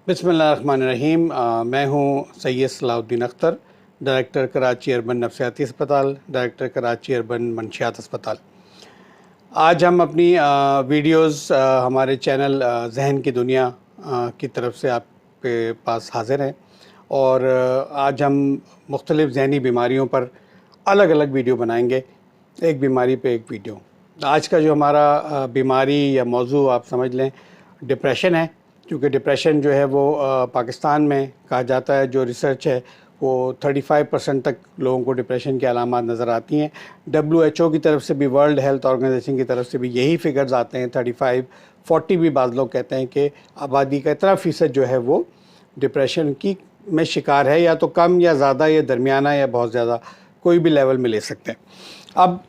बिस्मिल्लाहिर्रहमानिर्रहीम। मैं हूँ सैयद सलाहुद्दीन अख्तर, डायरेक्टर कराची अर्बन नफसियाती अस्पताल, डायरेक्टर कराची अर्बन मंशियात अस्पताल। आज हम अपनी वीडियोस हमारे चैनल जहन की दुनिया की तरफ से आपके पास हाज़िर हैं और आज हम मुख्तलिफ़ ज़हनी बीमारियों पर अलग अलग वीडियो बनाएंगे, एक बीमारी पे एक वीडियो। आज का जो हमारा बीमारी या मौजू आप समझ लें डिप्रेशन है, क्योंकि डिप्रेशन जो है वो पाकिस्तान में कहा जाता है, जो रिसर्च है वो 35% तक लोगों को डिप्रेशन की अलामात नज़र आती हैं। WHO की तरफ से भी, वर्ल्ड हेल्थ ऑर्गेनाइजेशन की तरफ से भी यही फिगर्स आते हैं। 35-40 भी बाज़ लोग कहते हैं कि आबादी का इतना फ़ीसद जो है वो डिप्रेशन की में शिकार है, या तो कम या ज़्यादा या दरमियाना या बहुत ज़्यादा, कोई भी लेवल में ले सकते हैं। अब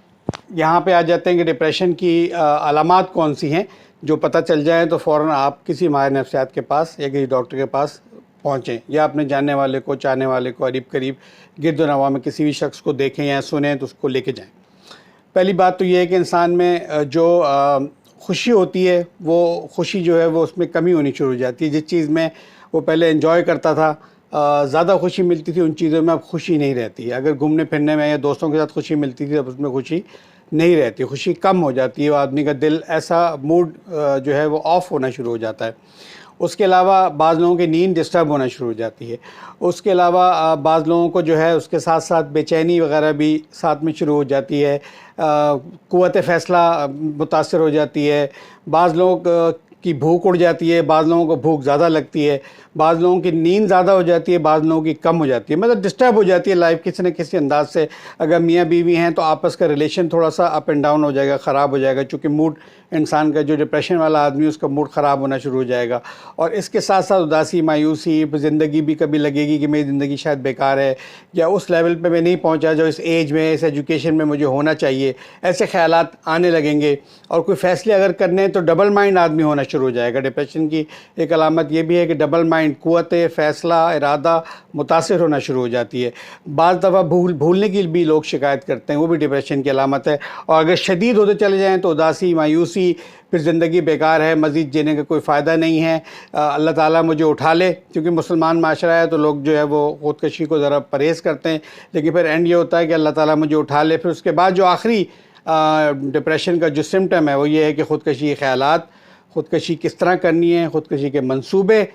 यहाँ पे आ जाते हैं कि डिप्रेशन की अलामात कौन सी हैं। जो पता चल जाए तो फ़ौरन आप किसी माहिर नफ्सियात के पास या किसी डॉक्टर के पास पहुँचें, या अपने जानने वाले को, चाहने वाले को, करीब करीब गिरद नवा में किसी भी शख्स को देखें या सुनें तो उसको लेके जाएं। पहली बात तो ये है कि इंसान में जो खुशी होती है, वो खुशी जो है वो उसमें कमी होनी शुरू हो जाती है। जिस चीज़ में वो पहले एंजॉय करता था, ज़्यादा खुशी मिलती थी, उन चीज़ों में अब खुशी नहीं रहती है। अगर घूमने फिरने में या दोस्तों के साथ खुशी मिलती थी, अब उसमें खुशी नहीं रहती, खुशी कम हो जाती है। आदमी का दिल, ऐसा मूड जो है वो ऑफ होना शुरू हो जाता है। उसके अलावा बाज़ लोगों की नींद डिस्टर्ब होना शुरू हो जाती है। उसके अलावा बाज़ लोगों को जो है उसके साथ साथ बेचैनी वगैरह भी साथ में शुरू हो जाती है। क़ुव्वत फ़ैसला मुतासर हो जाती है। बाज़ लोगों की भूख उड़ जाती है, बाज़ लोगों को भूख ज़्यादा लगती है, बाज़ लोगों की नींद ज़्यादा हो जाती है, बाज़ लोगों की कम हो जाती है। मतलब डिस्टर्ब हो जाती है लाइफ किसी न किसी अंदाज से। अगर मियाँ बीवी हैं तो आपस का रिलेशन थोड़ा सा अप एंड डाउन हो जाएगा, ख़राब हो जाएगा, चूँकि मूड इंसान का, जो डिप्रेशन वाला आदमी उसका मूड ख़राब होना शुरू हो जाएगा। और इसके साथ साथ उदासी, मायूसी, ज़िंदगी भी कभी लगेगी कि मेरी ज़िंदगी शायद बेकार है, या उस लेवल पे मैं नहीं पहुंचा जो इस एज में, इस एजुकेशन में मुझे होना चाहिए। ऐसे ख़यालात आने लगेंगे और कोई फ़ैसले अगर करने हैं तो डबल माइंड आदमी होना शुरू हो जाएगा। डिप्रेशन की एक अलामत ये भी है कि डबल माइंड, क़ुव्वत फ़ैसला, इरादा मुतासिर होना शुरू हो जाती है। बाज़ दफ़ा भूलने की भी लोग शिकायत करते हैं, वो भी डिप्रेशन की अलामत है। और अगर शदीद होते चले जाएँ तो उदासी, मायूसी, फिर ज़िंदगी बेकार है, मज़ीद जीने का कोई फ़ायदा नहीं है, अल्लाह ताला मुझे उठा ले। क्योंकि मुसलमान माशरा है तो लोग जो है वो ख़ुदकशी को ज़रा परहेज़ करते हैं, लेकिन फिर एंड ये होता है कि अल्लाह ताला मुझे उठा ले। फिर उसके बाद जो आखिरी डिप्रेशन का जो सिम्टम है वो ये है कि ख़ुदकशी के ख़यालात, ख़ुदकशी किस तरह करनी है, ख़ुदकशी के मंसूबे,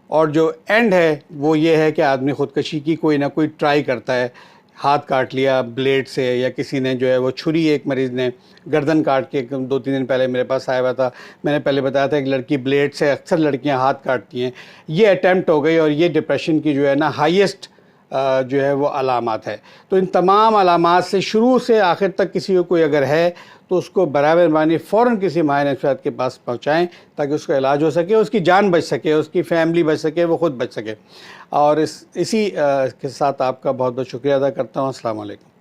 और जो एंड है वो ये है कि आदमी ख़ुदकशी की कोई ना कोई ट्राई करता है। हाथ काट लिया ब्लेड से, या किसी ने जो है वो छुरी, एक मरीज़ ने गर्दन काट के 2-3 दिन पहले मेरे पास आया हुआ था। मैंने पहले बताया था कि लड़की ब्लेड से, अक्सर लड़कियां हाथ काटती हैं। ये अटैम्प्ट हो गई और ये डिप्रेशन की जो है ना हाईएस्ट जो है वो अलामात है। तो इन तमाम अलामात से शुरू से आखिर तक किसी को कोई अगर है तो उसको बराबर मेहरबानी फ़ौरन किसी माहिर नफ्सियात के पास पहुँचाएँ, ताकि उसका इलाज हो सके, उसकी जान बच सके, उसकी फैमिली बच सके, वो ख़ुद बच सके। और इसी के साथ आपका बहुत बहुत शुक्रिया अदा करता हूँ। अस्सलाम वालेकुम।